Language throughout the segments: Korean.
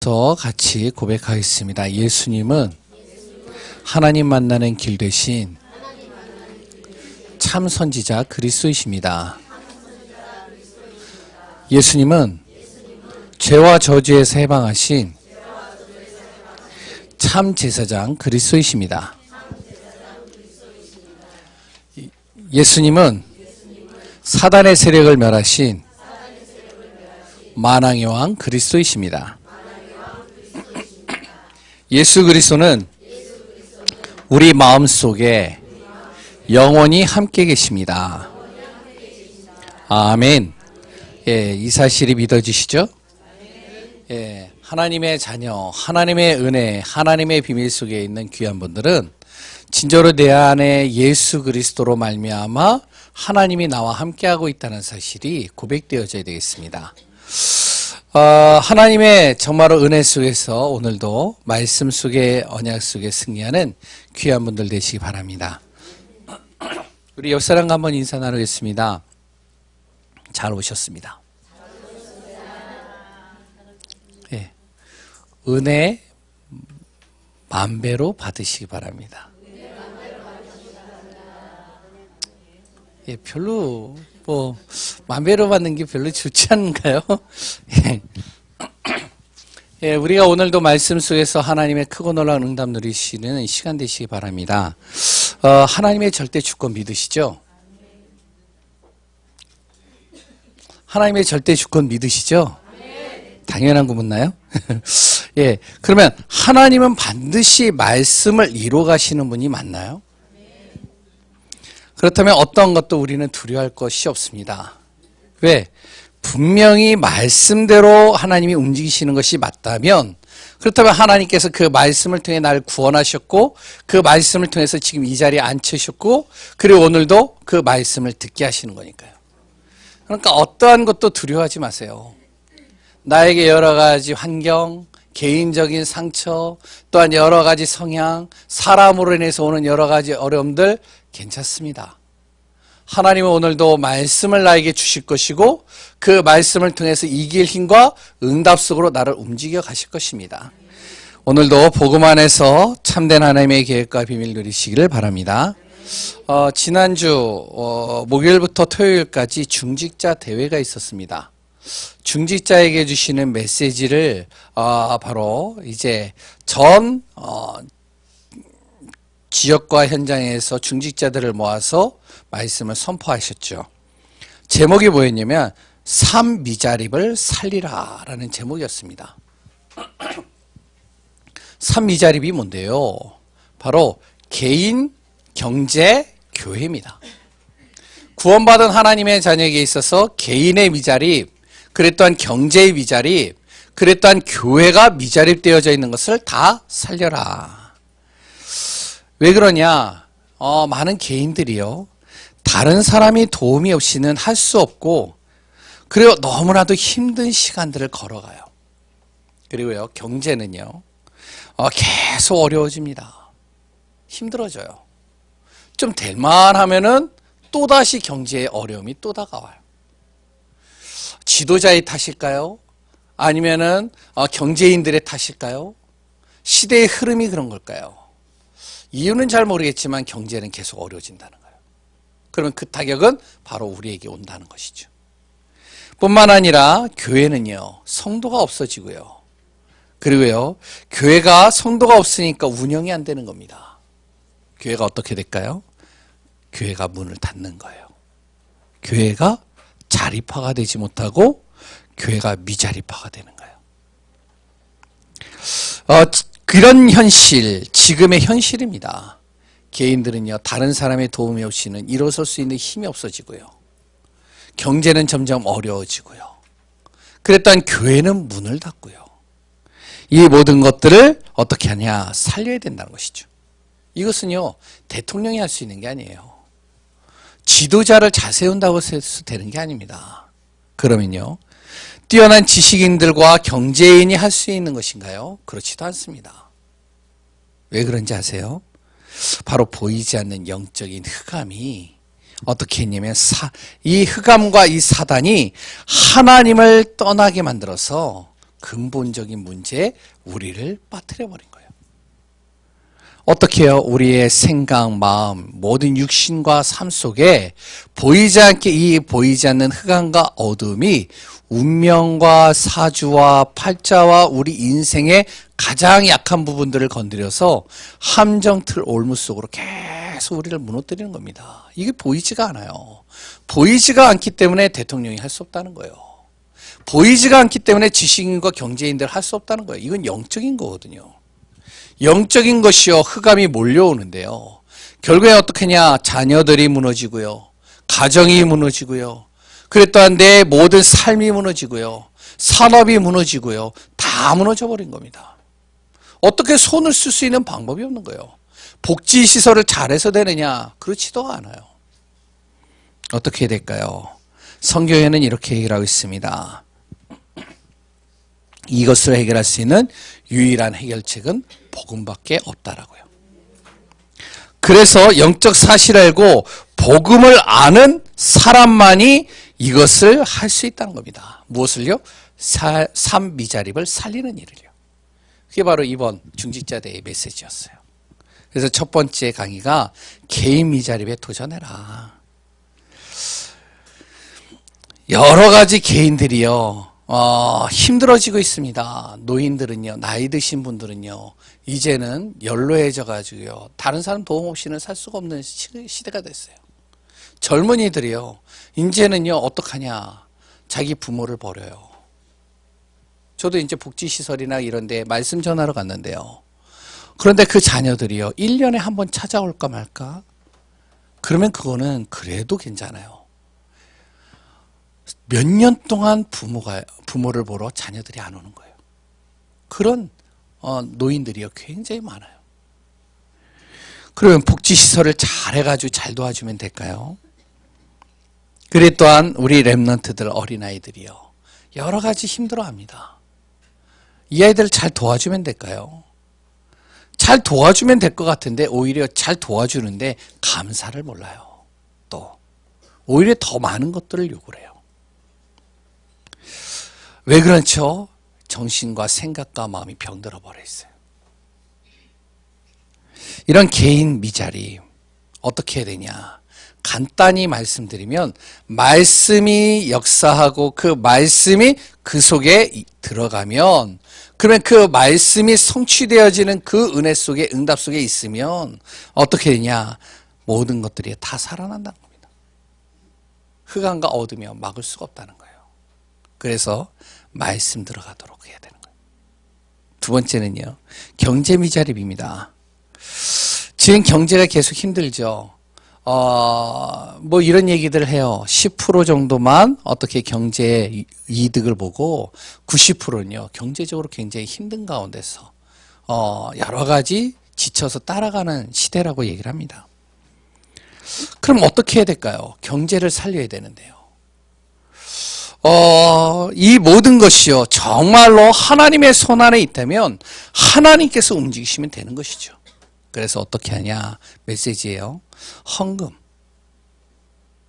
같이 고백하겠습니다. 예수님은 하나님 만나는 길 대신 참 선지자 그리스도이십니다. 예수님은 죄와 저주에서 해방하신 참 제사장 그리스도이십니다. 예수님은 사단의 세력을 멸하신 만왕의 왕 그리스도이십니다. 예수 그리스도는 우리 마음속에 영원히 함께 계십니다. 아멘. 예, 이 사실이 믿어지시죠? 예, 하나님의 자녀, 하나님의 은혜, 하나님의 비밀 속에 있는 귀한 분들은 진짜로 내 안에 예수 그리스도로 말미암아 하나님이 나와 함께하고 있다는 사실이 고백되어져야 되겠습니다. 하나님의 정말로 은혜 속에서 오늘도 말씀 속에 언약 속에 승리하는 귀한 분들 되시기 바랍니다. 우리 옆 사람과 한번 인사 나누겠습니다. 잘 오셨습니다. 네. 은혜 만배로 받으시기 바랍니다. 예, 별로 만배로 받는 게 별로 좋지 않은가요? 예. 예, 우리가 오늘도 말씀 속에서 하나님의 크고 놀라운 응답 누리시는 시간 되시기 바랍니다. 하나님의 절대 주권 믿으시죠? 하나님의 절대 주권 믿으시죠? 당연한 거 묻나요? 예, 그러면 하나님은 반드시 말씀을 이루어 가시는 분이 맞나요? 그렇다면 어떤 것도 우리는 두려워할 것이 없습니다. 왜? 분명히 말씀대로 하나님이 움직이시는 것이 맞다면, 그렇다면 하나님께서 그 말씀을 통해 나를 구원하셨고 그 말씀을 통해서 지금 이 자리에 앉히셨고 그리고 오늘도 그 말씀을 듣게 하시는 거니까요. 그러니까 어떠한 것도 두려워하지 마세요. 나에게 여러 가지 환경, 개인적인 상처, 또한 여러 가지 성향, 사람으로 인해서 오는 여러 가지 어려움들 괜찮습니다. 하나님은 오늘도 말씀을 나에게 주실 것이고 그 말씀을 통해서 이길 힘과 응답 속으로 나를 움직여 가실 것입니다. 오늘도 복음 안에서 참된 하나님의 계획과 비밀 누리시기를 바랍니다. 지난주 목요일부터 토요일까지 중직자 대회가 있었습니다. 중직자에게 주시는 메시지를 바로 이제 전 지역과 현장에서 중직자들을 모아서 말씀을 선포하셨죠. 제목이 뭐였냐면 삶 미자립을 살리라 라는 제목이었습니다. 삶 미자립이 뭔데요? 바로 개인, 경제, 교회입니다. 구원받은 하나님의 자녀에게 있어서 개인의 미자립, 그래 또한 경제의 미자립, 그래 또한 교회가 미자립되어져 있는 것을 다 살려라. 왜 그러냐? 많은 개인들이요, 다른 사람이 도움이 없이는 할 수 없고 그리고 너무나도 힘든 시간들을 걸어가요. 그리고요, 경제는요 계속 어려워집니다. 힘들어져요. 좀 될만하면은 또다시 경제의 어려움이 또 다가와요. 지도자의 탓일까요? 아니면은 경제인들의 탓일까요? 시대의 흐름이 그런 걸까요? 이유는 잘 모르겠지만 경제는 계속 어려워진다는 거예요. 그러면 그 타격은 바로 우리에게 온다는 것이죠. 뿐만 아니라 교회는요, 성도가 없어지고요. 그리고요, 교회가 성도가 없으니까 운영이 안 되는 겁니다. 교회가 어떻게 될까요? 교회가 문을 닫는 거예요. 교회가 자립화가 되지 못하고 교회가 미자립화가 되는 거예요. 그런 현실, 지금의 현실입니다. 개인들은요, 다른 사람의 도움이 없이는 일어설 수 있는 힘이 없어지고요. 경제는 점점 어려워지고요. 그랬던 교회는 문을 닫고요. 이 모든 것들을 어떻게 하냐? 살려야 된다는 것이죠. 이것은요, 대통령이 할 수 있는 게 아니에요. 지도자를 잘 세운다고 해서 되는 게 아닙니다. 그러면요, 뛰어난 지식인들과 경제인이 할 수 있는 것인가요? 그렇지도 않습니다. 왜 그런지 아세요? 바로 보이지 않는 영적인 흑암이 어떻게 했냐면 이 흑암과 이 사단이 하나님을 떠나게 만들어서 근본적인 문제에 우리를 빠뜨려버린 거예요. 어떻게 해요? 우리의 생각, 마음, 모든 육신과 삶 속에 보이지 않게 이 보이지 않는 흑암과 어둠이 운명과 사주와 팔자와 우리 인생의 가장 약한 부분들을 건드려서 함정틀 올무 속으로 계속 우리를 무너뜨리는 겁니다. 이게 보이지가 않아요. 보이지가 않기 때문에 대통령이 할 수 없다는 거예요. 보이지가 않기 때문에 지식인과 경제인들 할 수 없다는 거예요. 이건 영적인 거거든요. 영적인 것이요, 흑암이 몰려오는데요. 결국에 어떻게 하냐? 자녀들이 무너지고요, 가정이 무너지고요, 그래 또한 내 모든 삶이 무너지고요, 산업이 무너지고요, 다 무너져 버린 겁니다. 어떻게 손을 쓸 수 있는 방법이 없는 거예요. 복지시설을 잘해서 되느냐? 그렇지도 않아요. 어떻게 될까요? 성경에는 이렇게 얘기를 하고 있습니다. 이것을 해결할 수 있는 유일한 해결책은 복음밖에 없다라고요. 그래서 영적 사실을 알고 복음을 아는 사람만이 이것을 할 수 있다는 겁니다. 무엇을요? 삶 미자립을 살리는 일을요. 그게 바로 이번 중직자대의 메시지였어요. 그래서 첫 번째 강의가 개인 미자립에 도전해라. 여러 가지 개인들이요, 힘들어지고 있습니다. 노인들은요, 나이 드신 분들은요, 이제는 연로해져 가지고요, 다른 사람 도움 없이는 살 수가 없는 시대가 됐어요. 젊은이들이요, 이제는요, 어떡하냐? 자기 부모를 버려요. 저도 이제 복지시설이나 이런 데 말씀 전하러 갔는데요. 그런데 그 자녀들이요, 1년에 한 번 찾아올까 말까? 그러면 그거는 그래도 괜찮아요. 몇 년 동안 부모를 보러 자녀들이 안 오는 거예요. 그런 노인들이요, 굉장히 많아요. 그러면 복지시설을 잘 해가지고 잘 도와주면 될까요? 그래 또한 우리 렘넌트들, 어린아이들이요, 여러 가지 힘들어합니다. 이 아이들을 잘 도와주면 될까요? 잘 도와주면 될 것 같은데 오히려 잘 도와주는데 감사를 몰라요. 또 오히려 더 많은 것들을 요구를 해요. 왜 그렇죠? 정신과 생각과 마음이 병들어 버려 있어요. 이런 개인 미자립 어떻게 해야 되냐? 간단히 말씀드리면, 말씀이 역사하고 그 말씀이 그 속에 들어가면, 그러면 그 말씀이 성취되어지는 그 은혜 속에, 응답 속에 있으면 어떻게 되냐? 모든 것들이 다 살아난다는 겁니다. 흑암과 어둠이 막을 수가 없다는 거예요. 그래서 말씀 들어가도록 해야 되는 거예요. 두 번째는요, 경제 미자립입니다. 지금 경제가 계속 힘들죠. 뭐 이런 얘기들을 해요. 10% 정도만 어떻게 경제 이득을 보고 90%는요, 경제적으로 굉장히 힘든 가운데서 여러 가지 지쳐서 따라가는 시대라고 얘기를 합니다. 그럼 어떻게 해야 될까요? 경제를 살려야 되는데요. 이 모든 것이요, 정말로 하나님의 손 안에 있다면 하나님께서 움직이시면 되는 것이죠. 그래서 어떻게 하냐? 메시지예요. 헌금.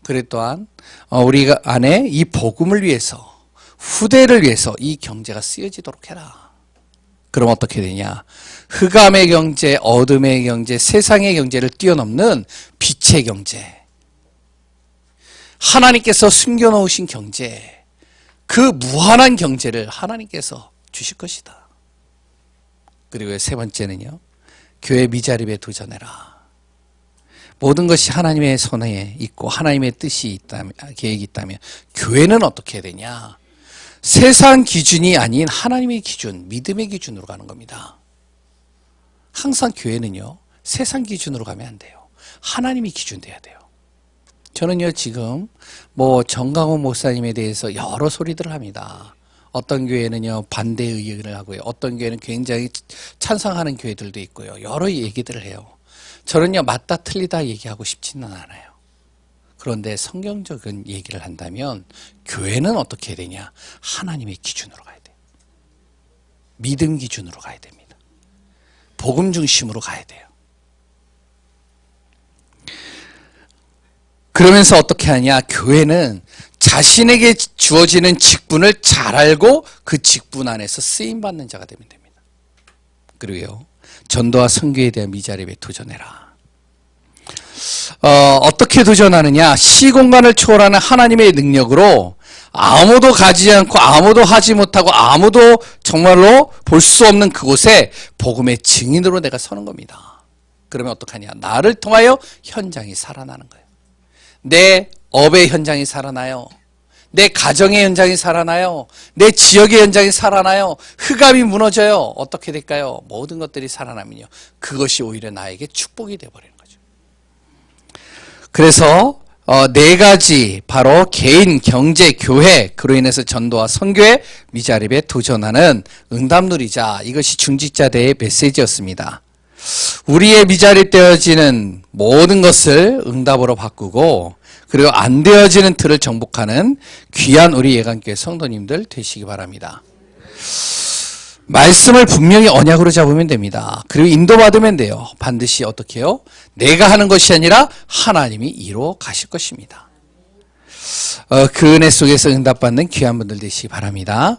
그래 또한 우리가 안에 이 복음을 위해서, 후대를 위해서 이 경제가 쓰여지도록 해라. 그럼 어떻게 되냐? 흑암의 경제, 어둠의 경제, 세상의 경제를 뛰어넘는 빛의 경제, 하나님께서 숨겨놓으신 경제, 그 무한한 경제를 하나님께서 주실 것이다. 그리고 세 번째는요, 교회 미자립에 도전해라. 모든 것이 하나님의 손에 있고 하나님의 뜻이 있다면, 계획이 있다면 교회는 어떻게 해야 되냐? 세상 기준이 아닌 하나님의 기준, 믿음의 기준으로 가는 겁니다. 항상 교회는요, 세상 기준으로 가면 안 돼요. 하나님이 기준 돼야 돼요. 저는요, 지금 뭐 정강훈 목사님에 대해서 여러 소리들을 합니다. 어떤 교회는요, 반대 의견을 하고요, 어떤 교회는 굉장히 찬성하는 교회들도 있고요, 여러 얘기들을 해요. 저는요, 맞다 틀리다 얘기하고 싶지는 않아요. 그런데 성경적인 얘기를 한다면 교회는 어떻게 해야 되냐? 하나님의 기준으로 가야 돼요. 믿음 기준으로 가야 됩니다. 복음 중심으로 가야 돼요. 그러면서 어떻게 하냐? 교회는 자신에게 주어지는 직분을 잘 알고 그 직분 안에서 쓰임받는 자가 되면 됩니다. 그리고요, 전도와 선교에 대한 미자립에 도전해라. 어떻게 도전하느냐? 시공간을 초월하는 하나님의 능력으로 아무도 가지 않고 아무도 하지 못하고 아무도 정말로 볼 수 없는 그곳에 복음의 증인으로 내가 서는 겁니다. 그러면 어떡하냐? 나를 통하여 현장이 살아나는 거예요. 내 업의 현장이 살아나요. 내 가정의 현장이 살아나요. 내 지역의 현장이 살아나요. 흑암이 무너져요. 어떻게 될까요? 모든 것들이 살아나면요, 그것이 오히려 나에게 축복이 되어버리는 거죠. 그래서 네 가지, 바로 개인, 경제, 교회, 그로 인해서 전도와 선교의 미자립에 도전하는 응답 누리자, 이것이 중직자대의 메시지였습니다. 우리의 미자립되어지는 모든 것을 응답으로 바꾸고, 그리고 안 되어지는 틀을 정복하는 귀한 우리 예강교회 성도님들 되시기 바랍니다. 말씀을 분명히 언약으로 잡으면 됩니다. 그리고 인도받으면 돼요. 반드시 어떻게 해요? 내가 하는 것이 아니라 하나님이 이루어 가실 것입니다. 그 은혜 속에서 응답받는 귀한 분들 되시기 바랍니다.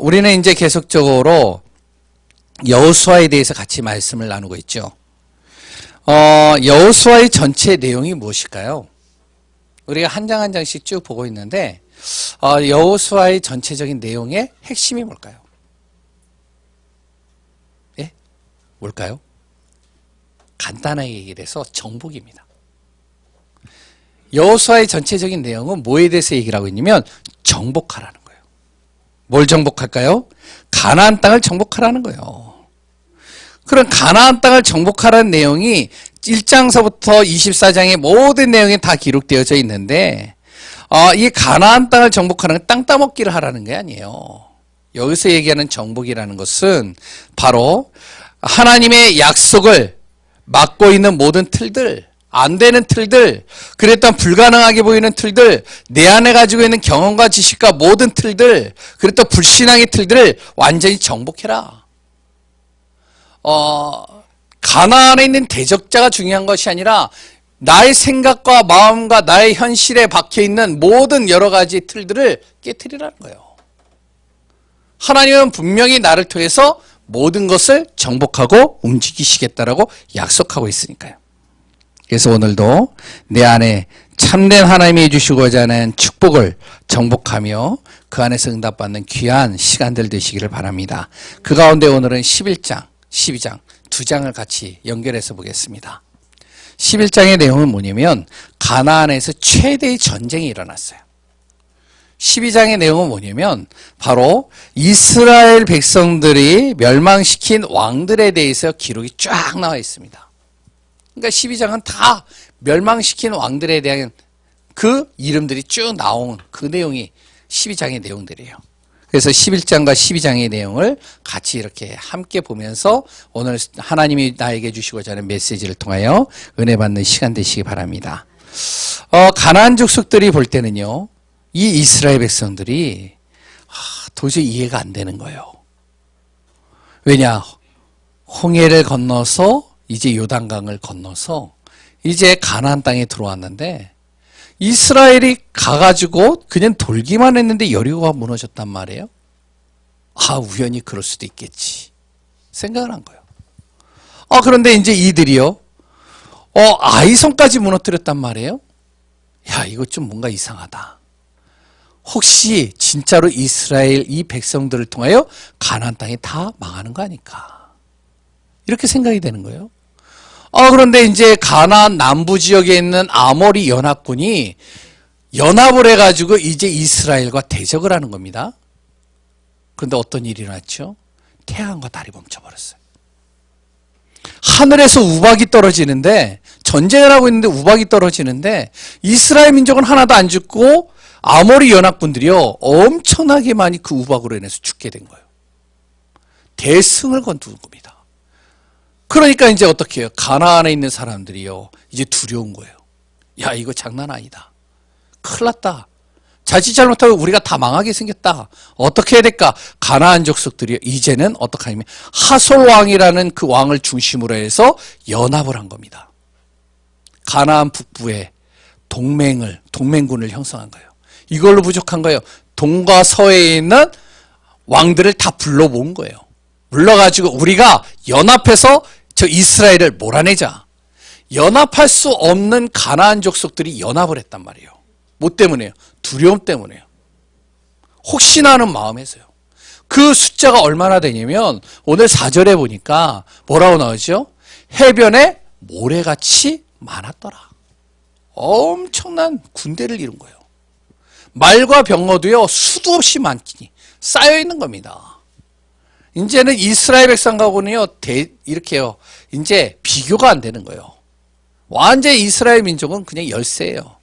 우리는 이제 계속적으로 여호수아에 대해서 같이 말씀을 나누고 있죠. 여호수아의 전체 내용이 무엇일까요? 우리가 한 장 한 장씩 쭉 보고 있는데, 여호수아의 전체적인 내용의 핵심이 뭘까요? 예? 뭘까요? 간단하게 얘기를 해서 정복입니다. 여호수아의 전체적인 내용은 뭐에 대해서 얘기를 하고 있냐면 정복하라는 거예요. 뭘 정복할까요? 가나안 땅을 정복하라는 거예요. 그런 가나안 땅을 정복하라는 내용이 1장서부터 24장의 모든 내용이 다 기록되어져 있는데, 이 가나안 땅을 정복하는 건 땅 따먹기를 하라는 게 아니에요. 여기서 얘기하는 정복이라는 것은 바로 하나님의 약속을 막고 있는 모든 틀들, 안 되는 틀들, 그랬던 불가능하게 보이는 틀들, 내 안에 가지고 있는 경험과 지식과 모든 틀들, 그랬던 불신앙의 틀들을 완전히 정복해라. 가나안에 있는 대적자가 중요한 것이 아니라 나의 생각과 마음과 나의 현실에 박혀있는 모든 여러 가지 틀들을 깨트리라는 거예요. 하나님은 분명히 나를 통해서 모든 것을 정복하고 움직이시겠다라고 약속하고 있으니까요. 그래서 오늘도 내 안에 참된 하나님이 주시고자 하는 축복을 정복하며 그 안에서 응답받는 귀한 시간들 되시기를 바랍니다. 그 가운데 오늘은 11장, 12장 두 장을 같이 연결해서 보겠습니다. 11장의 내용은 뭐냐면 가나안에서 최대의 전쟁이 일어났어요. 12장의 내용은 뭐냐면 바로 이스라엘 백성들이 멸망시킨 왕들에 대해서 기록이 쫙 나와 있습니다. 그러니까 12장은 다 멸망시킨 왕들에 대한 그 이름들이 쭉 나온 그 내용이 12장의 내용들이에요. 그래서 11장과 12장의 내용을 같이 이렇게 함께 보면서 오늘 하나님이 나에게 주시고자 하는 메시지를 통하여 은혜 받는 시간 되시기 바랍니다. 가나안 족속들이 볼 때는요, 이 이스라엘 백성들이 도저히 이해가 안 되는 거예요. 왜냐? 홍해를 건너서 이제 요단강을 건너서 이제 가나안 땅에 들어왔는데 이스라엘이 가가지고 그냥 돌기만 했는데 여리고가 무너졌단 말이에요. 우연히 그럴 수도 있겠지 생각을 한 거예요. 그런데 이제 이들이요, 아이성까지 무너뜨렸단 말이에요. 야, 이거 좀 뭔가 이상하다. 혹시 진짜로 이스라엘 이 백성들을 통하여 가나안 땅이 다 망하는 거 아닐까? 이렇게 생각이 되는 거예요. 그런데 이제 가나안 남부 지역에 있는 아모리 연합군이 연합을 해가지고 이제 이스라엘과 대적을 하는 겁니다. 그런데 어떤 일이 일어났죠? 태양과 달이 멈춰버렸어요. 하늘에서 우박이 떨어지는데, 전쟁을 하고 있는데 우박이 떨어지는데 이스라엘 민족은 하나도 안 죽고 아모리 연합군들이요, 엄청나게 많이 그 우박으로 인해서 죽게 된 거예요. 대승을 거둔 겁니다. 그러니까 이제 어떻게 해요? 가나안에 있는 사람들이요, 이제 두려운 거예요. 야, 이거 장난 아니다. 큰일 났다. 자칫 잘못하면 우리가 다 망하게 생겼다. 어떻게 해야 될까? 가나안 족속들이 이제는 어떻게 하냐면 하솔 왕이라는 그 왕을 중심으로 해서 연합을 한 겁니다. 가나안 북부에 동맹군을 형성한 거예요. 이걸로 부족한 거예요. 동과 서에 있는 왕들을 다 불러 모은 거예요. 불러가지고 우리가 연합해서 저 이스라엘을 몰아내자. 연합할 수 없는 가나안 족속들이 연합을 했단 말이에요. 뭐 때문에요? 두려움 때문에요. 혹시나 하는 마음에서요. 그 숫자가 얼마나 되냐면 오늘 4절에 보니까 뭐라고 나오죠? 해변에 모래같이 많았더라. 엄청난 군대를 이룬 거예요. 말과 병거도요, 수도 없이 많기 쌓여 있는 겁니다. 이제는 이스라엘 백성하고는요, 이렇게요, 이제 비교가 안 되는 거예요. 완전히 이스라엘 민족은 그냥 열세예요.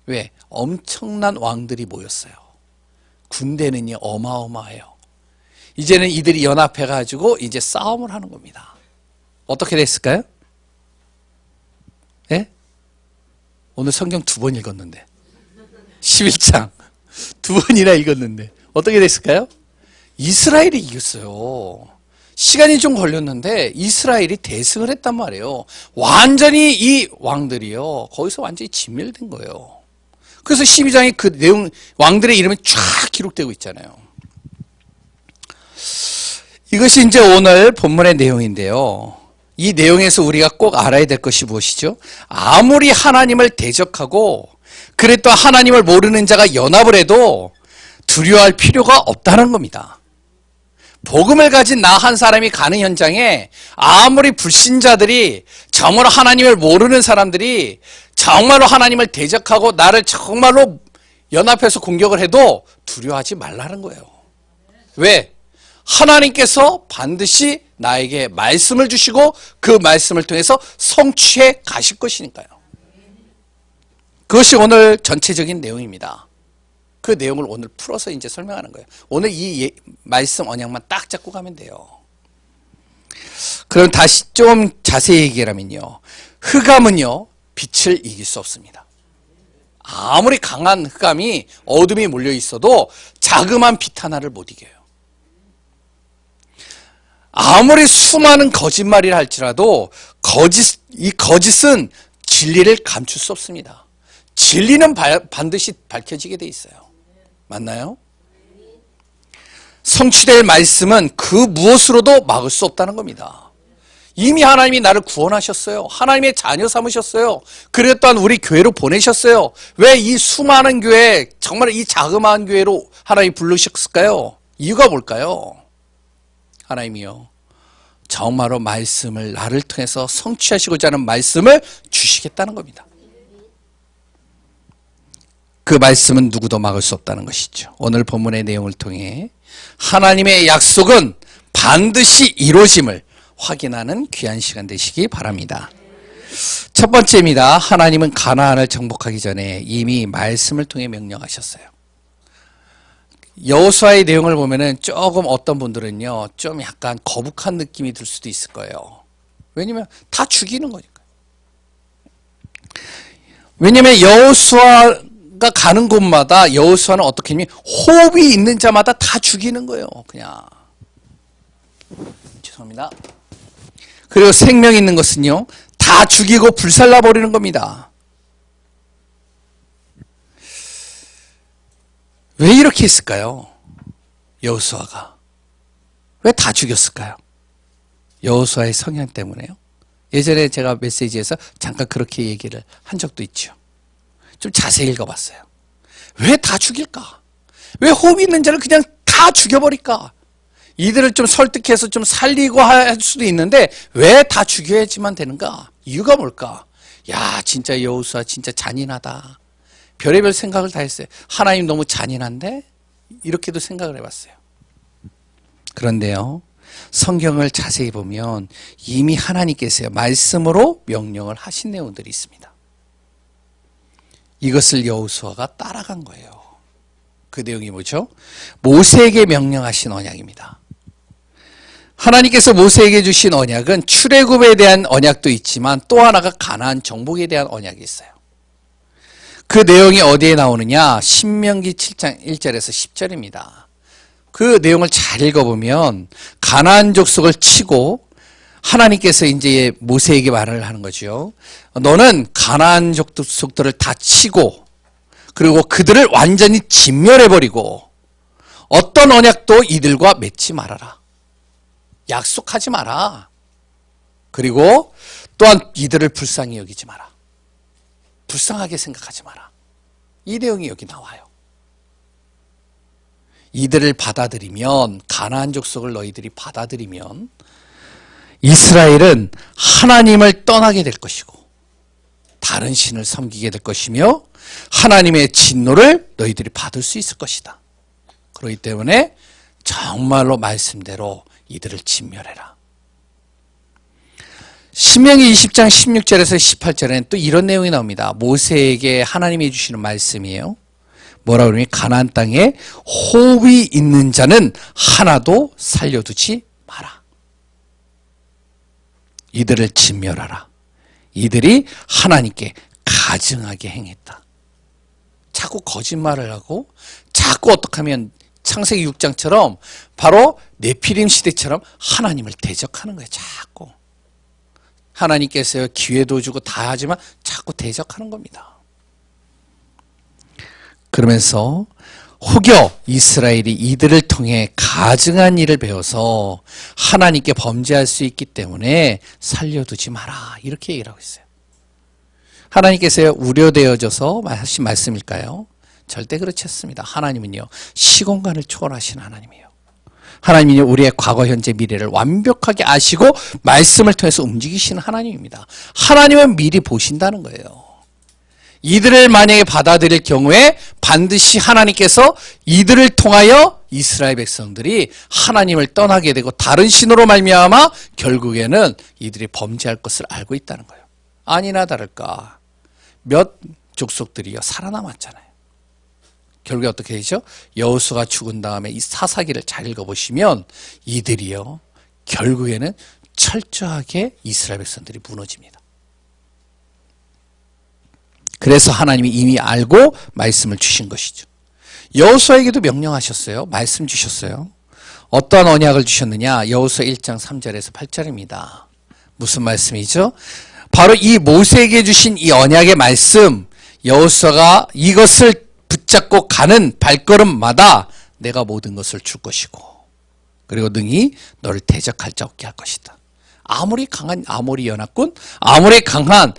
왜? 엄청난 왕들이 모였어요. 군대는요, 어마어마해요. 이제는 이들이 연합해가지고 이제 싸움을 하는 겁니다. 어떻게 됐을까요? 예? 오늘 성경 2번 읽었는데. 11장. 2번이나 읽었는데. 어떻게 됐을까요? 이스라엘이 이겼어요. 시간이 좀 걸렸는데 이스라엘이 대승을 했단 말이에요. 완전히 이 왕들이요. 거기서 완전히 진멸된 거예요. 그래서 12장에 그 내용, 왕들의 이름이 쫙 기록되고 있잖아요. 이것이 이제 오늘 본문의 내용인데요. 이 내용에서 우리가 꼭 알아야 될 것이 무엇이죠? 아무리 하나님을 대적하고 그래 또 하나님을 모르는 자가 연합을 해도 두려워할 필요가 없다는 겁니다. 복음을 가진 나 한 사람이 가는 현장에 아무리 불신자들이 정말로 하나님을 모르는 사람들이 정말로 하나님을 대적하고 나를 정말로 연합해서 공격을 해도 두려워하지 말라는 거예요. 왜? 하나님께서 반드시 나에게 말씀을 주시고 그 말씀을 통해서 성취해 가실 것이니까요. 그것이 오늘 전체적인 내용입니다. 그 내용을 오늘 풀어서 이제 설명하는 거예요. 오늘 이 말씀 언약만 딱 잡고 가면 돼요. 그럼 다시 좀 자세히 얘기하면요. 흑암은요, 빛을 이길 수 없습니다. 아무리 강한 흑암이 어둠이 몰려 있어도 자그마한 빛 하나를 못 이겨요. 아무리 수많은 거짓말이라 할지라도 이 거짓은 진리를 감출 수 없습니다. 진리는 반드시 밝혀지게 돼 있어요. 맞나요? 성취될 말씀은 그 무엇으로도 막을 수 없다는 겁니다. 이미 하나님이 나를 구원하셨어요. 하나님의 자녀 삼으셨어요. 그리고 또한 우리 교회로 보내셨어요. 왜 이 수많은 교회, 정말 이 자그마한 교회로 하나님이 부르셨을까요? 이유가 뭘까요? 하나님이요, 정말로 말씀을 나를 통해서 성취하시고자 하는 말씀을 주시겠다는 겁니다. 그 말씀은 누구도 막을 수 없다는 것이죠. 오늘 본문의 내용을 통해 하나님의 약속은 반드시 이루어짐을 확인하는 귀한 시간 되시기 바랍니다. 첫 번째입니다. 하나님은 가나안을 정복하기 전에 이미 말씀을 통해 명령하셨어요. 여호수아의 내용을 보면은 조금 어떤 분들은요, 좀 약간 거북한 느낌이 들 수도 있을 거예요. 왜냐면 다 죽이는 거니까. 왜냐면 여호수아가 가는 곳마다 여호수아는 어떻게 했냐면 호흡이 있는 자마다 다 죽이는 거예요. 그냥. 죄송합니다. 그리고 생명 있는 것은요, 다 죽이고 불살라 버리는 겁니다. 왜 이렇게 했을까요? 여호수아가 왜 다 죽였을까요? 여호수아의 성향 때문에요. 예전에 제가 메시지에서 잠깐 그렇게 얘기를 한 적도 있죠. 좀 자세히 읽어봤어요. 왜 다 죽일까? 왜 호흡 있는 자를 그냥 다 죽여버릴까? 이들을 좀 설득해서 좀 살리고 할 수도 있는데 왜 다 죽여야지만 되는가? 이유가 뭘까? 야, 진짜 여호수아 진짜 잔인하다. 별의별 생각을 다 했어요. 하나님 너무 잔인한데? 이렇게도 생각을 해봤어요. 그런데요, 성경을 자세히 보면 이미 하나님께서요, 말씀으로 명령을 하신 내용들이 있습니다. 이것을 여호수아가 따라간 거예요. 그 내용이 뭐죠? 모세에게 명령하신 언약입니다. 하나님께서 모세에게 주신 언약은 출애굽에 대한 언약도 있지만 또 하나가 가나안 정복에 대한 언약이 있어요. 그 내용이 어디에 나오느냐? 신명기 7장 1절에서 10절입니다. 그 내용을 잘 읽어보면 가나안 족속을 치고 하나님께서 이제 모세에게 말을 하는 거죠. 너는 가나안 족속들을 다 치고 그리고 그들을 완전히 진멸해버리고 어떤 언약도 이들과 맺지 말아라. 약속하지 마라. 그리고 또한 이들을 불쌍히 여기지 마라. 불쌍하게 생각하지 마라. 이 내용이 여기 나와요. 이들을 받아들이면, 가나안 족속을 너희들이 받아들이면 이스라엘은 하나님을 떠나게 될 것이고 다른 신을 섬기게 될 것이며 하나님의 진노를 너희들이 받을 수 있을 것이다. 그렇기 때문에 정말로 말씀대로 이들을 진멸해라. 신명기 20장 16절에서 18절에는 또 이런 내용이 나옵니다. 모세에게 하나님이 주시는 말씀이에요. 뭐라 그러니 가나안 땅에 호흡이 있는 자는 하나도 살려두지 마라. 이들을 진멸하라. 이들이 하나님께 가증하게 행했다. 자꾸 거짓말을 하고 자꾸 어떻게 하면 창세기 6장처럼 바로 네피림 시대처럼 하나님을 대적하는 거예요. 자꾸. 하나님께서 기회도 주고 다 하지만 자꾸 대적하는 겁니다. 그러면서 혹여 이스라엘이 이들을 통해 가증한 일을 배워서 하나님께 범죄할 수 있기 때문에 살려두지 마라. 이렇게 얘기를 하고 있어요. 하나님께서 우려되어져서 하신 말씀일까요? 절대 그렇지 않습니다. 하나님은요, 시공간을 초월하신 하나님이에요. 하나님은요, 우리의 과거, 현재, 미래를 완벽하게 아시고 말씀을 통해서 움직이시는 하나님입니다. 하나님은 미리 보신다는 거예요. 이들을 만약에 받아들일 경우에 반드시 하나님께서 이들을 통하여 이스라엘 백성들이 하나님을 떠나게 되고 다른 신으로 말미암아 결국에는 이들이 범죄할 것을 알고 있다는 거예요. 아니나 다를까 몇 족속들이요 살아남았잖아요. 결국에 어떻게 되죠? 여호수아가 죽은 다음에 이 사사기를 잘 읽어보시면 이들이요 결국에는 철저하게 이스라엘 백성들이 무너집니다. 그래서 하나님이 이미 알고 말씀을 주신 것이죠. 여호수아에게도 명령하셨어요. 말씀 주셨어요. 어떠한 언약을 주셨느냐? 여호수아 1장 3절에서 8절입니다. 무슨 말씀이죠? 바로 이 모세에게 주신 이 언약의 말씀, 여호수아가 이것을 붙잡고 가는 발걸음마다 내가 모든 것을 줄 것이고 그리고 능히 너를 대적할 자 없게 할 것이다. 아무리 강한 아모리 연합군, 아무리 강한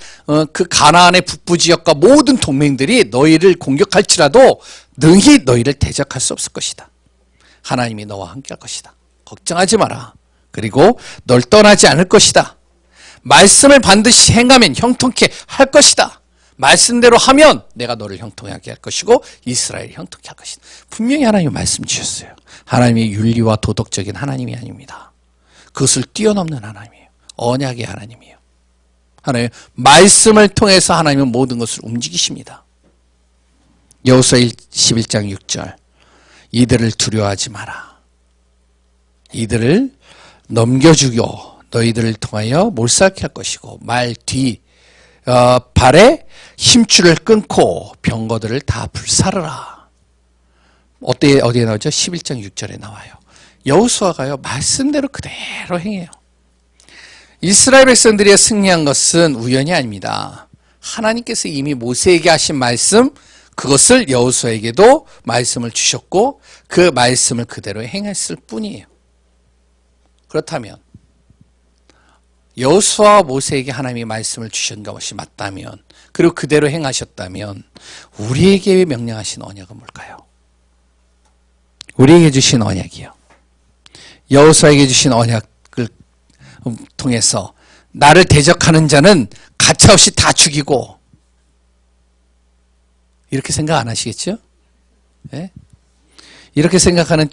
그 가나안의 북부 지역과 모든 동맹들이 너희를 공격할지라도 능히 너희를 대적할 수 없을 것이다. 하나님이 너와 함께 할 것이다. 걱정하지 마라. 그리고 널 떠나지 않을 것이다. 말씀을 반드시 행하면 형통케 할 것이다. 말씀대로 하면 내가 너를 형통하게 할 것이고 이스라엘을 형통케 할 것이다. 분명히 하나님이 말씀 주셨어요. 하나님이 윤리와 도덕적인 하나님이 아닙니다. 그것을 뛰어넘는 하나님이에요. 언약의 하나님이에요. 하나님 말씀을 통해서 하나님은 모든 것을 움직이십니다. 여호수아 11장 6절 이들을 두려워하지 마라. 이들을 넘겨주고 너희들을 통하여 몰살케 할 것이고 말 뒤 발에 힘줄을 끊고 병거들을 다 불사르라. 어디에 나오죠? 11장 6절에 나와요. 여호수아가요 말씀대로 그대로 행해요. 이스라엘 백성들이 승리한 것은 우연이 아닙니다. 하나님께서 이미 모세에게 하신 말씀 그것을 여호수아에게도 말씀을 주셨고 그 말씀을 그대로 행했을 뿐이에요. 그렇다면 여호수아와 모세에게 하나님이 말씀을 주신 것이 맞다면 그리고 그대로 행하셨다면 우리에게 명령하신 언약은 뭘까요? 우리에게 주신 언약이요. 여호수아에게 주신 언약을 통해서 나를 대적하는 자는 가차없이 다 죽이고 이렇게 생각 안 하시겠죠? 네? 이렇게 생각하는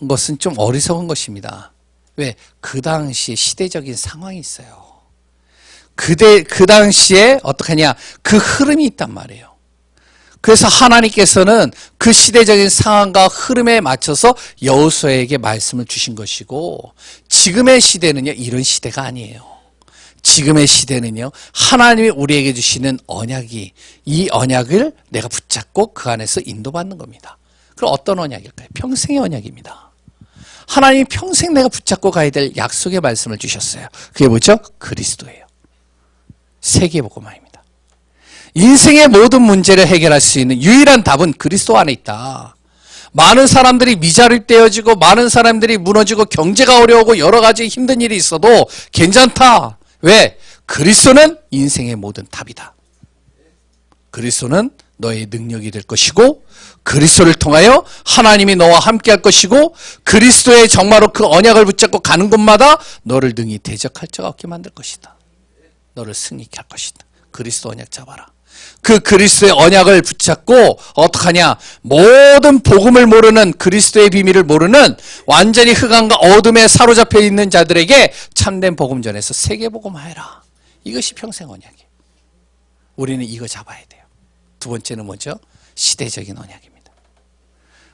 것은 좀 어리석은 것입니다. 왜? 그 당시에 시대적인 상황이 있어요. 그 당시에 어떡하냐? 그 흐름이 있단 말이에요. 그래서 하나님께서는 그 시대적인 상황과 흐름에 맞춰서 여호수아에게 말씀을 주신 것이고 지금의 시대는요 이런 시대가 아니에요. 지금의 시대는요 하나님이 우리에게 주시는 언약이 이 언약을 내가 붙잡고 그 안에서 인도받는 겁니다. 그럼 어떤 언약일까요? 평생의 언약입니다. 하나님이 평생 내가 붙잡고 가야 될 약속의 말씀을 주셨어요. 그게 뭐죠? 그리스도예요. 세계복음화입니다. 인생의 모든 문제를 해결할 수 있는 유일한 답은 그리스도 안에 있다. 많은 사람들이 미자립되어지고 많은 사람들이 무너지고 경제가 어려우고 여러 가지 힘든 일이 있어도 괜찮다. 왜? 그리스도는 인생의 모든 답이다. 그리스도는 너의 능력이 될 것이고 그리스도를 통하여 하나님이 너와 함께 할 것이고 그리스도의 정말로 그 언약을 붙잡고 가는 곳마다 너를 능히 대적할 자가 없게 만들 것이다. 너를 승리케 할 것이다. 그리스도 언약 잡아라. 그 그리스도의 언약을 붙잡고 어떡하냐? 모든 복음을 모르는 그리스도의 비밀을 모르는 완전히 흑암과 어둠에 사로잡혀 있는 자들에게 참된 복음 전해서 세계복음화해라. 이것이 평생 언약이에요. 우리는 이거 잡아야 돼요. 두 번째는 뭐죠? 시대적인 언약입니다.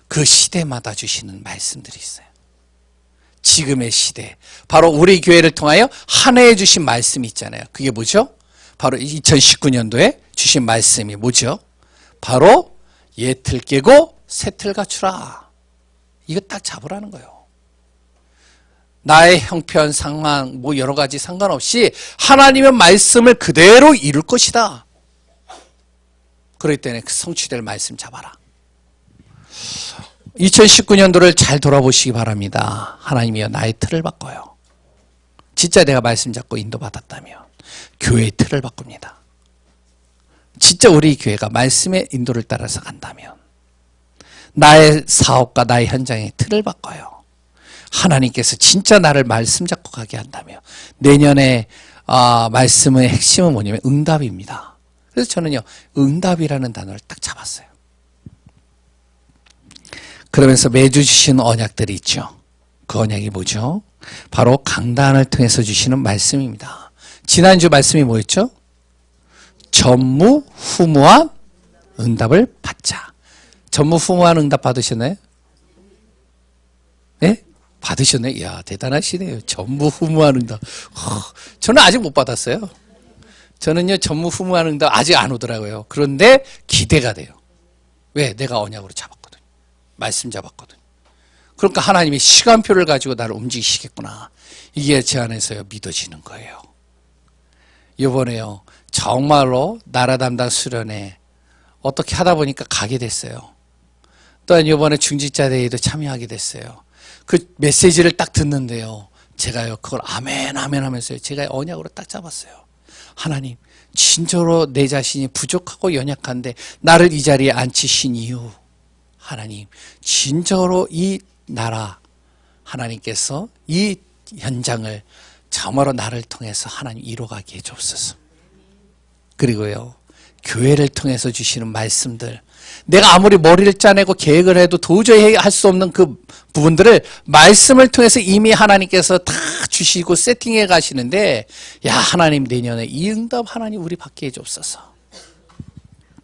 그 시대마다 주시는 말씀들이 있어요. 지금의 시대, 바로 우리 교회를 통하여 한 해에 주신 말씀이 있잖아요. 그게 뭐죠? 바로 2019년도에 주신 말씀이 뭐죠? 바로 옛틀 깨고 새틀 갖추라. 이거 딱 잡으라는 거예요. 나의 형편, 상황, 뭐 여러 가지 상관없이 하나님의 말씀을 그대로 이룰 것이다. 그럴 때는 그 성취될 말씀 잡아라. 2019년도를 잘 돌아보시기 바랍니다. 하나님이여 나의 틀을 바꿔요. 진짜 내가 말씀 잡고 인도받았다면 교회의 틀을 바꿉니다. 진짜 우리 교회가 말씀의 인도를 따라서 간다면 나의 사업과 나의 현장의 틀을 바꿔요. 하나님께서 진짜 나를 말씀 잡고 가게 한다면 내년에 말씀의 핵심은 뭐냐면 응답입니다. 그래서 저는요 응답이라는 단어를 딱 잡았어요. 그러면서 매주 주시는 언약들이 있죠. 그 언약이 뭐죠? 바로 강단을 통해서 주시는 말씀입니다. 지난주 말씀이 뭐였죠? 전무후무한 응답을 받자. 전무후무한 응답 받으셨나요? 네? 받으셨네. 이야, 대단하시네요. 전무후무한 응답. 저는 아직 못 받았어요. 저는요, 전무후무한 응답 아직 안 오더라고요. 그런데 기대가 돼요. 왜? 내가 언약으로 잡았거든. 말씀 잡았거든. 그러니까 하나님이 시간표를 가지고 나를 움직이시겠구나. 이게 제 안에서요, 믿어지는 거예요. 이번에요, 정말로 나라 담당 수련회 어떻게 하다 보니까 가게 됐어요. 또한 이번에 중직자 대회도 참여하게 됐어요. 그 메시지를 딱 듣는데요, 제가요 그걸 아멘 아멘 하면서요 제가 언약으로 딱 잡았어요. 하나님 진짜로 내 자신이 부족하고 연약한데 나를 이 자리에 앉히신 이유, 하나님 진짜로 이 나라 하나님께서 이 현장을 정말로 나를 통해서 하나님 이루어가게 해주옵소서. 그리고요 교회를 통해서 주시는 말씀들, 내가 아무리 머리를 짜내고 계획을 해도 도저히 할 수 없는 그 부분들을 말씀을 통해서 이미 하나님께서 다 주시고 세팅해 가시는데, 야 하나님 내년에 이 응답 하나님 우리 받게 해주옵소서.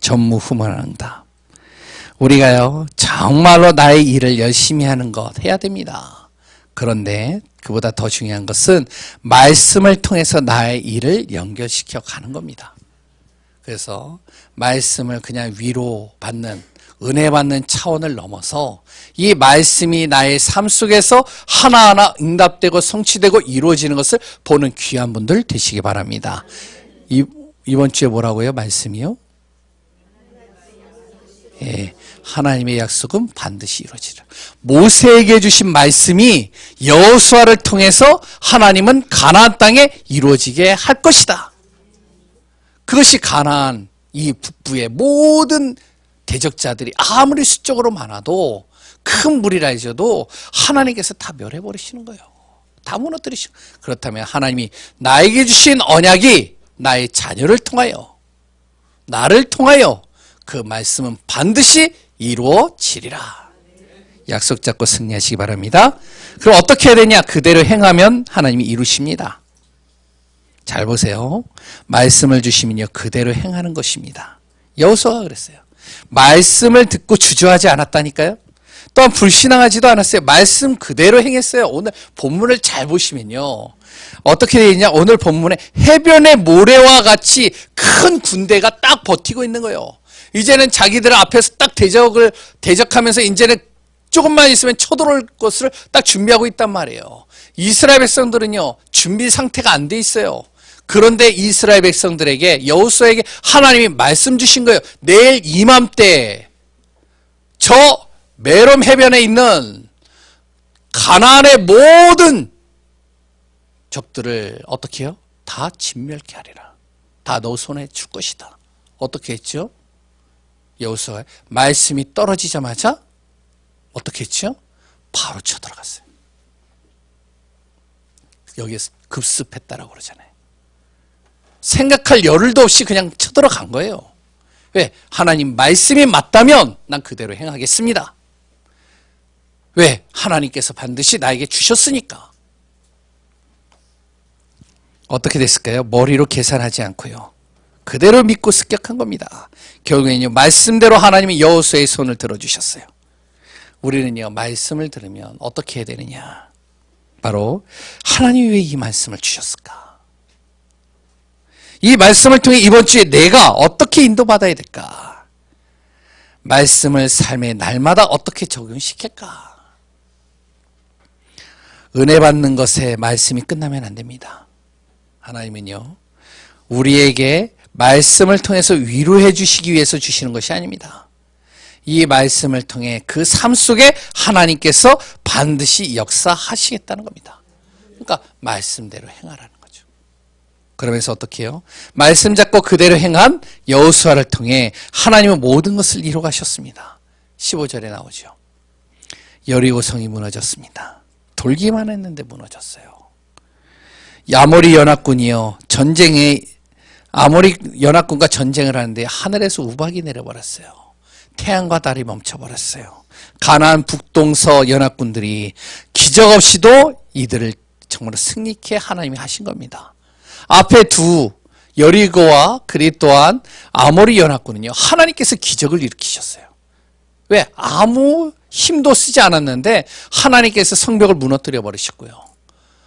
전무후무한 응답. 우리가요 정말로 나의 일을 열심히 하는 것 해야 됩니다. 그런데 그보다 더 중요한 것은 말씀을 통해서 나의 일을 연결시켜 가는 겁니다. 그래서 말씀을 그냥 위로받는, 은혜받는 차원을 넘어서 이 말씀이 나의 삶 속에서 하나하나 응답되고 성취되고 이루어지는 것을 보는 귀한 분들 되시기 바랍니다. 이번 주에 뭐라고요? 말씀이요? 예, 하나님의 약속은 반드시 이루어지리라. 모세에게 주신 말씀이 여호수아를 통해서 하나님은 가나안 땅에 이루어지게 할 것이다. 그것이 가나안 이 북부의 모든 대적자들이 아무리 수적으로 많아도 큰 무리라 해줘도 하나님께서 다 멸해버리시는 거예요. 다 무너뜨리시고. 그렇다면 하나님이 나에게 주신 언약이 나의 자녀를 통하여, 나를 통하여 그 말씀은 반드시 이루어지리라. 약속 잡고 승리하시기 바랍니다. 그럼 어떻게 해야 되냐? 그대로 행하면 하나님이 이루십니다. 잘 보세요. 말씀을 주시면요 그대로 행하는 것입니다. 여호수아가 그랬어요. 말씀을 듣고 주저하지 않았다니까요. 또한 불신앙하지도 않았어요. 말씀 그대로 행했어요. 오늘 본문을 잘 보시면요 어떻게 되어 있냐? 오늘 본문에 해변의 모래와 같이 큰 군대가 딱 버티고 있는 거예요. 이제는 자기들 앞에서 딱 대적하면서 이제는 조금만 있으면 쳐들어올 것을 딱 준비하고 있단 말이에요. 이스라엘 백성들은요, 준비 상태가 안 돼 있어요. 그런데 이스라엘 백성들에게, 여호수아에게 하나님이 말씀 주신 거예요. 내일 이맘때 저 메롬 해변에 있는 가나안의 모든 적들을 어떻게 해요? 다 진멸케 하리라. 다 너 손에 줄 것이다. 어떻게 했죠? 여호수아가 말씀이 떨어지자마자 어떻게 했죠? 바로 쳐들어갔어요. 여기에서 급습했다라고 그러잖아요. 생각할 여를도 없이 그냥 쳐들어간 거예요. 왜? 하나님 말씀이 맞다면 난 그대로 행하겠습니다. 왜? 하나님께서 반드시 나에게 주셨으니까. 어떻게 됐을까요? 머리로 계산하지 않고요, 그대로 믿고 습격한 겁니다. 결국에는요, 말씀대로 하나님이 여호수아의 손을 들어주셨어요. 우리는요, 말씀을 들으면 어떻게 해야 되느냐? 바로 하나님이 왜 이 말씀을 주셨을까? 이 말씀을 통해 이번 주에 내가 어떻게 인도받아야 될까? 말씀을 삶의 날마다 어떻게 적용시킬까? 은혜 받는 것에 말씀이 끝나면 안 됩니다. 하나님은요, 우리에게 말씀을 통해서 위로해 주시기 위해서 주시는 것이 아닙니다. 이 말씀을 통해 그 삶 속에 하나님께서 반드시 역사하시겠다는 겁니다. 그러니까 말씀대로 행하라는 거죠. 그러면서 어떻게 해요? 말씀 잡고 그대로 행한 여호수아를 통해 하나님은 모든 것을 이루어 가셨습니다. 15절에 나오죠. 여리고성이 무너졌습니다. 돌기만 했는데 무너졌어요. 아모리 연합군이요, 아모리 연합군과 전쟁을 하는데 하늘에서 우박이 내려버렸어요. 태양과 달이 멈춰버렸어요. 가나안 북동서 연합군들이 기적 없이도 이들을 정말 승리케 하나님이 하신 겁니다. 앞에 두 여리고와 그리 또한 아모리 연합군은요, 하나님께서 기적을 일으키셨어요. 왜? 아무 힘도 쓰지 않았는데 하나님께서 성벽을 무너뜨려 버리셨고요,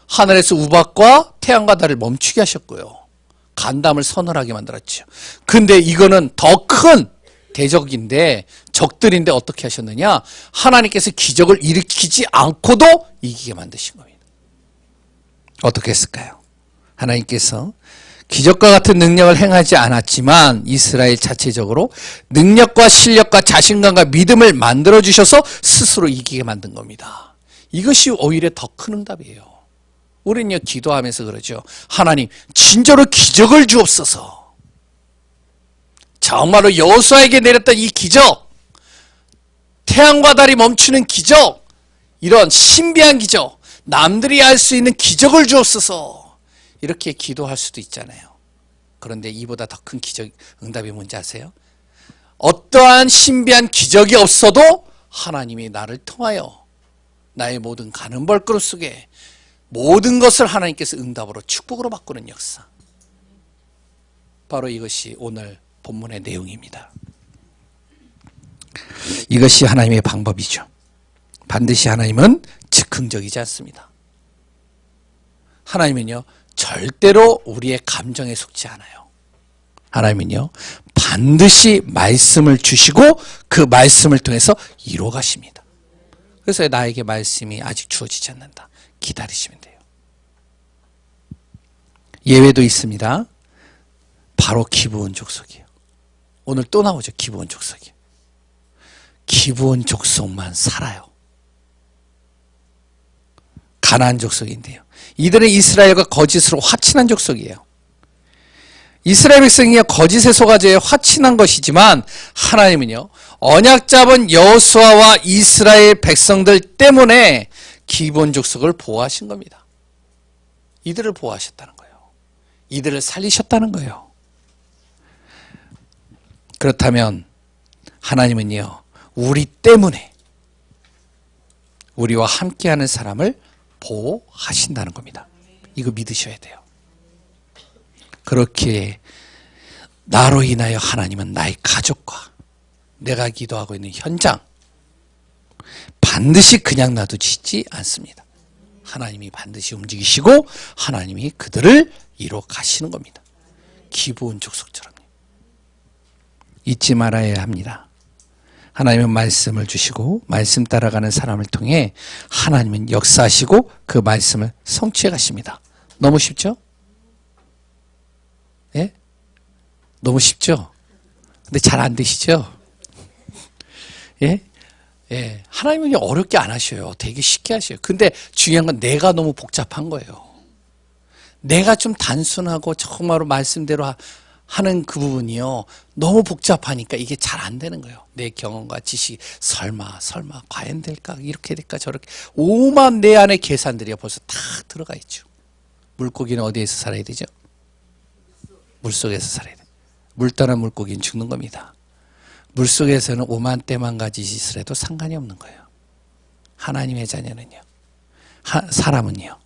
하늘에서 우박과 태양과 달을 멈추게 하셨고요, 간담을 서늘하게 만들었죠. 근데 이거는 더 큰 대적인데, 적들인데 어떻게 하셨느냐? 하나님께서 기적을 일으키지 않고도 이기게 만드신 겁니다. 어떻게 했을까요? 하나님께서 기적과 같은 능력을 행하지 않았지만 이스라엘 자체적으로 능력과 실력과 자신감과 믿음을 만들어주셔서 스스로 이기게 만든 겁니다. 이것이 오히려 더 큰 응답이에요. 우리는요, 기도하면서 그러죠. 하나님, 진짜로 기적을 주옵소서. 정말로 여호수아에게 내렸던 이 기적, 태양과 달이 멈추는 기적, 이런 신비한 기적, 남들이 알 수 있는 기적을 주옵소서. 이렇게 기도할 수도 있잖아요. 그런데 이보다 더 큰 기적, 응답이 뭔지 아세요? 어떠한 신비한 기적이 없어도 하나님이 나를 통하여 나의 모든 가는 벌그릇 속에 모든 것을 하나님께서 응답으로 축복으로 바꾸는 역사. 바로 이것이 오늘 본문의 내용입니다. 이것이 하나님의 방법이죠. 반드시 하나님은 즉흥적이지 않습니다. 하나님은요, 절대로 우리의 감정에 속지 않아요. 하나님은요, 반드시 말씀을 주시고 그 말씀을 통해서 이루어 가십니다. 그래서 나에게 말씀이 아직 주어지지 않는다, 기다리시면 돼요. 예외도 있습니다. 바로 기브온 족속이에요. 오늘 또 나오죠. 기브온 족속이에요. 기브온 족속만 살아요. 가나안 족속인데요, 이들은 이스라엘과 거짓으로 화친한 족속이에요. 이스라엘 백성이 거짓에 속아져 화친한 것이지만 하나님은요, 언약 잡은 여호수아와 이스라엘 백성들 때문에 기브온 족속을 보호하신 겁니다. 이들을 보호하셨다는 거예요. 이들을 살리셨다는 거예요. 그렇다면 하나님은요, 우리 때문에 우리와 함께하는 사람을 보호하신다는 겁니다. 이거 믿으셔야 돼요. 그렇게 나로 인하여 하나님은 나의 가족과 내가 기도하고 있는 현장 반드시 그냥 놔두시지 않습니다. 하나님이 반드시 움직이시고 하나님이 그들을 이루어 가시는 겁니다. 기브온 족속처럼 잊지 말아야 합니다. 하나님은 말씀을 주시고 말씀 따라가는 사람을 통해 하나님은 역사하시고 그 말씀을 성취해 가십니다. 너무 쉽죠? 예? 너무 쉽죠? 근데 잘 안 되시죠? 예? 예. 하나님은 어렵게 안 하셔요. 되게 쉽게 하셔요. 근데 중요한 건 내가 너무 복잡한 거예요. 내가 좀 단순하고 정말로 말씀대로 하는 그 부분이요. 너무 복잡하니까 이게 잘 안 되는 거예요. 내 경험과 지식이 설마 과연 될까? 이렇게 될까? 저렇게 오만 내 안의 계산들이 벌써 다 들어가 있죠. 물고기는 어디에서 살아야 되죠? 물속에서 살아야 돼요. 물 떠난 물고기는 죽는 겁니다. 물속에서는 오만 때만 가지 짓을 해도 상관이 없는 거예요. 하나님의 자녀는요. 사람은요.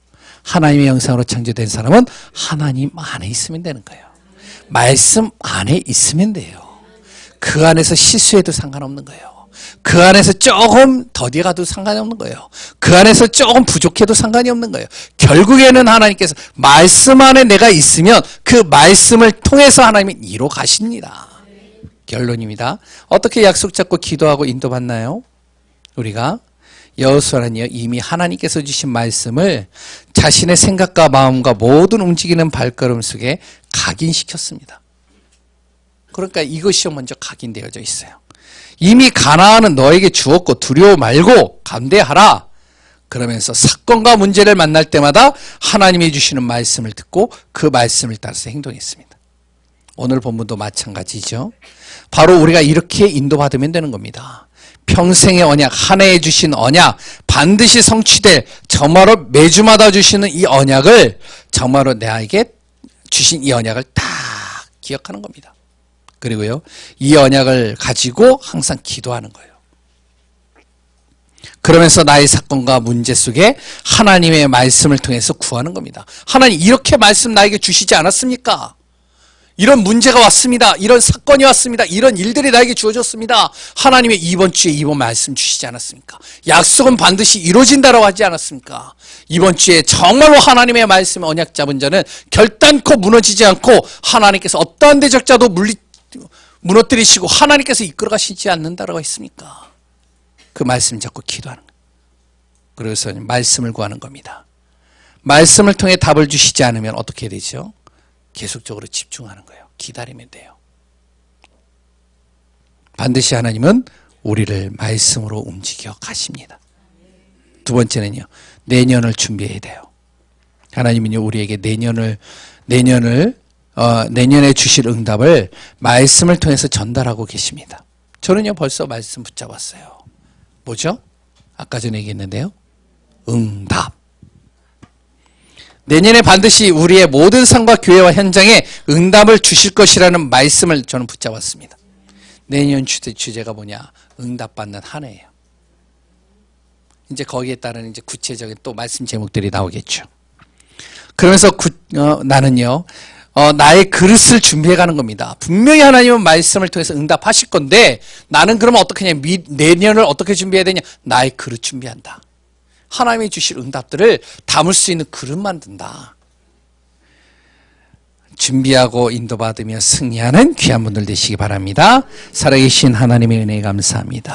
하나님의 형상으로 창조된 사람은 하나님 안에 있으면 되는 거예요. 말씀 안에 있으면 돼요. 그 안에서 실수해도 상관없는 거예요. 그 안에서 조금 더디 가도 상관이 없는 거예요. 그 안에서 조금 부족해도 상관이 없는 거예요. 결국에는 하나님께서 말씀 안에 내가 있으면 그 말씀을 통해서 하나님이 이뤄 가십니다. 결론입니다. 어떻게 약속 잡고 기도하고 인도받나요? 우리가 여호수아는요, 이미 하나님께서 주신 말씀을 자신의 생각과 마음과 모든 움직이는 발걸음 속에 각인시켰습니다. 그러니까 이것이 먼저 각인되어져 있어요. 이미 가나안은 너에게 주었고 두려워 말고 감대하라. 그러면서 사건과 문제를 만날 때마다 하나님이 주시는 말씀을 듣고 그 말씀을 따라서 행동했습니다. 오늘 본문도 마찬가지죠. 바로 우리가 이렇게 인도받으면 되는 겁니다. 평생의 언약, 한 해에 주신 언약, 반드시 성취될, 정말로 매주마다 주시는 이 언약을, 정말로 나에게 주신 이 언약을 딱 기억하는 겁니다. 그리고요, 이 언약을 가지고 항상 기도하는 거예요. 그러면서 나의 사건과 문제 속에 하나님의 말씀을 통해서 구하는 겁니다. 하나님, 이렇게 말씀 나에게 주시지 않았습니까? 이런 문제가 왔습니다. 이런 사건이 왔습니다. 이런 일들이 나에게 주어졌습니다. 하나님의 이번 주에 이번 말씀 주시지 않았습니까? 약속은 반드시 이루어진다라고 하지 않았습니까? 이번 주에 정말로 하나님의 말씀에 언약 잡은 자는 결단코 무너지지 않고 하나님께서 어떠한 대적자도 무너뜨리시고 하나님께서 이끌어 가시지 않는다라고 했습니까? 그 말씀 잡고 기도하는 거예요. 그래서 말씀을 구하는 겁니다. 말씀을 통해 답을 주시지 않으면 어떻게 되죠? 계속적으로 집중하는 거예요. 기다리면 돼요. 반드시 하나님은 우리를 말씀으로 움직여 가십니다. 두 번째는요, 내년을 준비해야 돼요. 하나님은요, 우리에게 내년에 주실 응답을 말씀을 통해서 전달하고 계십니다. 저는요, 벌써 말씀 붙잡았어요. 뭐죠? 아까 전에 얘기했는데요. 응답. 내년에 반드시 우리의 모든 삶과 교회와 현장에 응답을 주실 것이라는 말씀을 저는 붙잡았습니다. 내년 주제가 뭐냐? 응답받는 한 해예요. 이제 거기에 따른 이제 구체적인 또 말씀 제목들이 나오겠죠. 그러면서 나는요, 나의 그릇을 준비해가는 겁니다. 분명히 하나님은 말씀을 통해서 응답하실 건데 나는 그러면 어떻게 하냐? 내년을 어떻게 준비해야 되냐? 나의 그릇 준비한다. 하나님이 주실 응답들을 담을 수 있는 그릇 만든다. 준비하고 인도받으며 승리하는 귀한 분들 되시기 바랍니다. 살아계신 하나님의 은혜에 감사합니다.